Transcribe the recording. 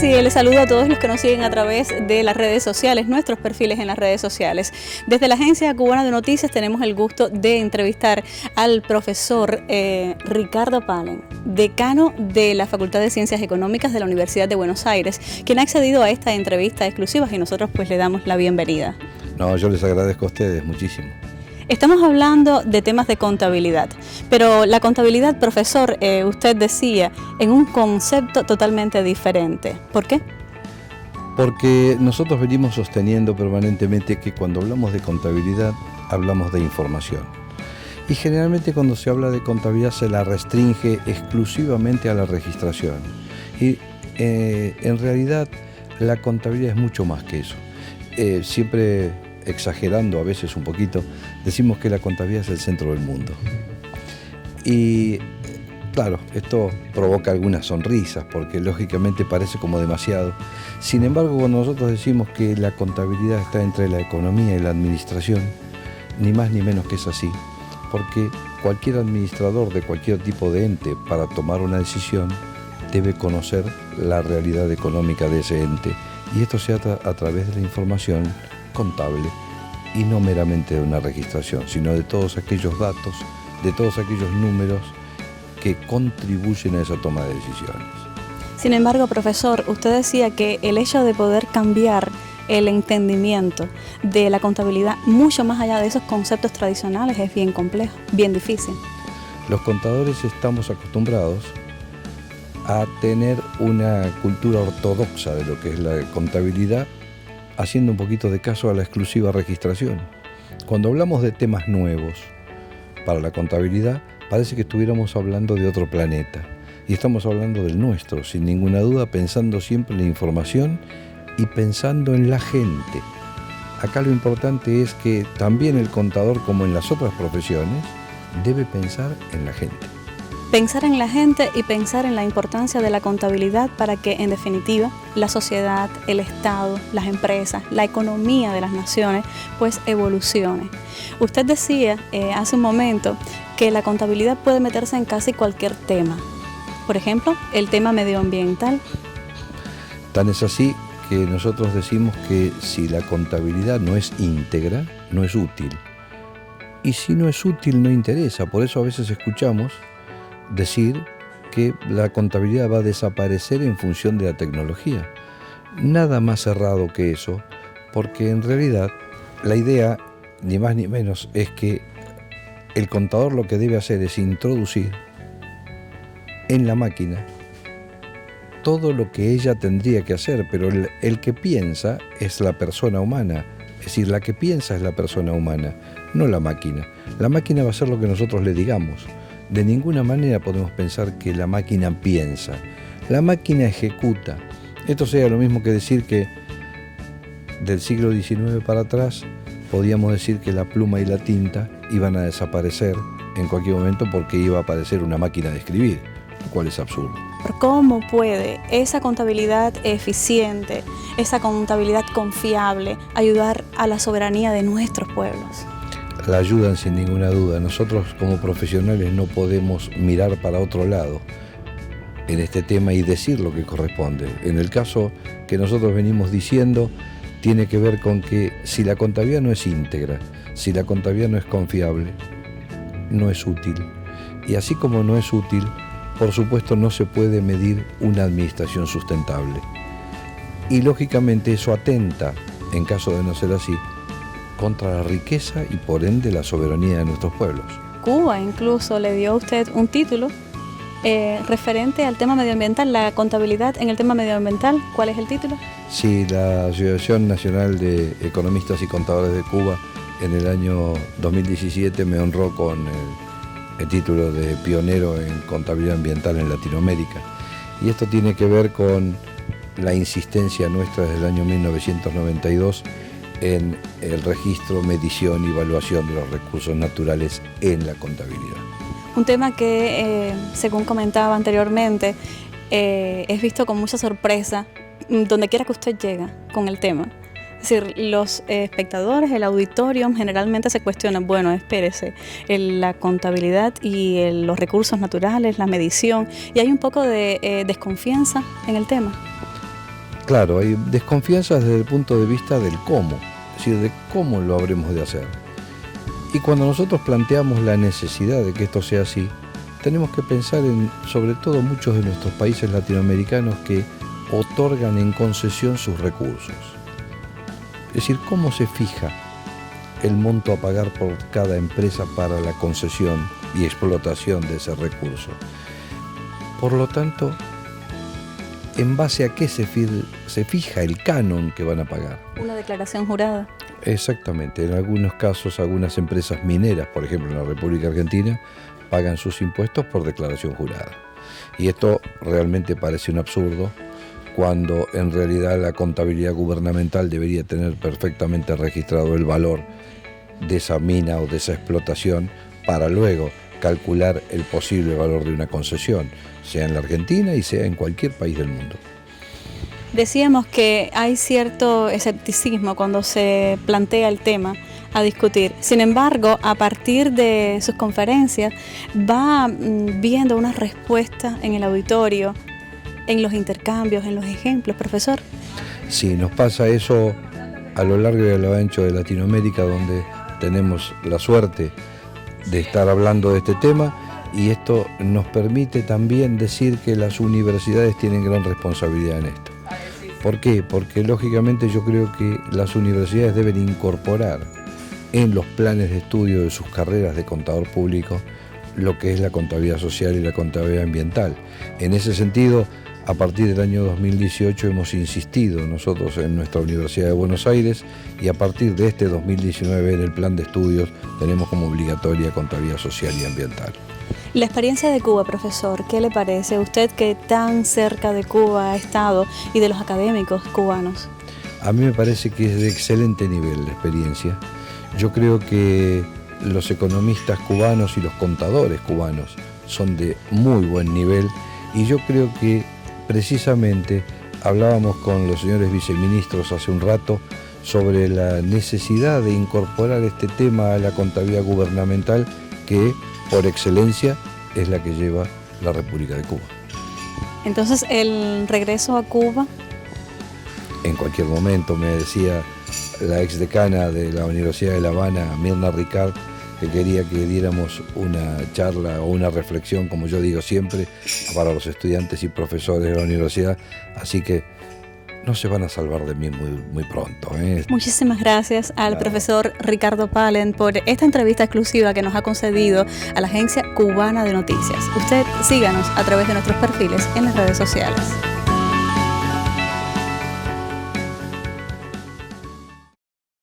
y les saludo a todos los que nos siguen a través de las redes sociales, nuestros perfiles en las redes sociales. Desde la Agencia Cubana de Noticias tenemos el gusto de entrevistar al profesor Ricardo Palen, decano de la Facultad de Ciencias Económicas de la Universidad de Buenos Aires, quien ha accedido a esta entrevista exclusiva y nosotros pues le damos la bienvenida. No, yo les agradezco a ustedes muchísimo. Estamos hablando de temas de contabilidad, pero la contabilidad, profesor, usted decía, en un concepto totalmente diferente. ¿Por qué? Porque nosotros venimos sosteniendo permanentemente que cuando hablamos de contabilidad, hablamos de información. Y generalmente cuando se habla de contabilidad se la restringe exclusivamente a la registración. Y en realidad la contabilidad es mucho más que eso. Siempre exagerando a veces un poquito, decimos que la contabilidad es el centro del mundo. Y claro, esto provoca algunas sonrisas porque lógicamente parece como demasiado. Sin embargo, cuando nosotros decimos que la contabilidad está entre la economía y la administración, ni más ni menos que es así, porque cualquier administrador de cualquier tipo de ente para tomar una decisión debe conocer la realidad económica de ese ente. Y esto se hace a través de la información contable y no meramente de una registración, sino de todos aquellos datos, de todos aquellos números que contribuyen a esa toma de decisiones. Sin embargo, profesor, usted decía que el hecho de poder cambiar el entendimiento de la contabilidad mucho más allá de esos conceptos tradicionales es bien complejo, bien difícil. Los contadores estamos acostumbrados a tener una cultura ortodoxa de lo que es la contabilidad, haciendo un poquito de caso a la exclusiva registración. Cuando hablamos de temas nuevos para la contabilidad, parece que estuviéramos hablando de otro planeta. Y estamos hablando del nuestro, sin ninguna duda, pensando siempre en la información y pensando en la gente. Acá lo importante es que también el contador, como en las otras profesiones, debe pensar en la gente. Pensar en la gente y pensar en la importancia de la contabilidad para que, en definitiva, la sociedad, el Estado, las empresas, la economía de las naciones, pues evolucione. Usted decía hace un momento que la contabilidad puede meterse en casi cualquier tema. Por ejemplo, el tema medioambiental. Tan es así que nosotros decimos que si la contabilidad no es íntegra, no es útil. Y si no es útil, no interesa. Por eso a veces escuchamos decir que la contabilidad va a desaparecer en función de la tecnología. Nada más errado que eso, porque en realidad la idea, ni más ni menos, es que el contador lo que debe hacer es introducir en la máquina todo lo que ella tendría que hacer, pero el que piensa es la persona humana, es decir, la que piensa es la persona humana, no la máquina. La máquina va a hacer lo que nosotros le digamos. De ninguna manera podemos pensar que la máquina piensa. La máquina ejecuta. Esto sería lo mismo que decir que del siglo XIX para atrás podíamos decir que la pluma y la tinta iban a desaparecer en cualquier momento porque iba a aparecer una máquina de escribir, lo cual es absurdo. ¿Cómo puede esa contabilidad eficiente, esa contabilidad confiable, ayudar a la soberanía de nuestros pueblos? La ayudan sin ninguna duda. Nosotros como profesionales no podemos mirar para otro lado en este tema y decir lo que corresponde. En el caso que nosotros venimos diciendo, tiene que ver con que si la contabilidad no es íntegra, si la contabilidad no es confiable, no es útil. Y así como no es útil, por supuesto no se puede medir una administración sustentable. Y lógicamente eso atenta, en caso de no ser así, contra la riqueza y por ende la soberanía de nuestros pueblos. Cuba incluso le dio a usted un título referente al tema medioambiental, la contabilidad en el tema medioambiental. ¿Cuál es el título? Sí, la Asociación Nacional de Economistas y Contadores de Cuba en el año 2017 me honró con el título de pionero en contabilidad ambiental en Latinoamérica. Y esto tiene que ver con la insistencia nuestra desde el año 1992 en el registro, medición y evaluación de los recursos naturales en la contabilidad. Un tema que, según comentaba anteriormente, es visto con mucha sorpresa donde quiera que usted llega con el tema. Es decir, los espectadores, el auditorio, generalmente se cuestionan, bueno, espérese, la contabilidad y los recursos naturales, la medición, y hay un poco de desconfianza en el tema. Claro, hay desconfianza desde el punto de vista del cómo, es decir, de cómo lo habremos de hacer. Y cuando nosotros planteamos la necesidad de que esto sea así, tenemos que pensar en, sobre todo, muchos de nuestros países latinoamericanos que otorgan en concesión sus recursos. Es decir, cómo se fija el monto a pagar por cada empresa para la concesión y explotación de ese recurso. Por lo tanto, ¿en base a qué se fija el canon que van a pagar? Una declaración jurada. Exactamente. En algunos casos, algunas empresas mineras, por ejemplo en la República Argentina, pagan sus impuestos por declaración jurada. Y esto realmente parece un absurdo, cuando en realidad la contabilidad gubernamental debería tener perfectamente registrado el valor de esa mina o de esa explotación para luego calcular el posible valor de una concesión, sea en la Argentina y sea en cualquier país del mundo. Decíamos que hay cierto escepticismo cuando se plantea el tema a discutir. Sin embargo, a partir de sus conferencias va viendo una respuesta en el auditorio, en los intercambios, en los ejemplos, profesor. Sí, nos pasa eso a lo largo y a lo ancho de Latinoamérica, donde tenemos la suerte de estar hablando de este tema, y esto nos permite también decir que las universidades tienen gran responsabilidad en esto. ¿Por qué? Porque lógicamente yo creo que las universidades deben incorporar en los planes de estudio de sus carreras de contador público lo que es la contabilidad social y la contabilidad ambiental. En ese sentido, a partir del año 2018 hemos insistido nosotros en nuestra Universidad de Buenos Aires, y a partir de este 2019 en el plan de estudios tenemos como obligatoria contabilidad social y ambiental. La experiencia de Cuba, profesor, ¿qué le parece? Usted que tan cerca de Cuba ha estado y de los académicos cubanos. A mí me parece que es de excelente nivel la experiencia. Yo creo que los economistas cubanos y los contadores cubanos son de muy buen nivel, y yo creo que precisamente hablábamos con los señores viceministros hace un rato sobre la necesidad de incorporar este tema a la contabilidad gubernamental, que por excelencia es la que lleva la República de Cuba. Entonces, el regreso a Cuba. En cualquier momento, me decía la exdecana de la Universidad de La Habana, Mirna Ricard, que quería que diéramos una charla o una reflexión, como yo digo siempre, para los estudiantes y profesores de la universidad, así que no se van a salvar de mí muy pronto. Muchísimas gracias al profesor Ricardo Palen por esta entrevista exclusiva que nos ha concedido a la Agencia Cubana de Noticias. Usted síganos a través de nuestros perfiles en las redes sociales.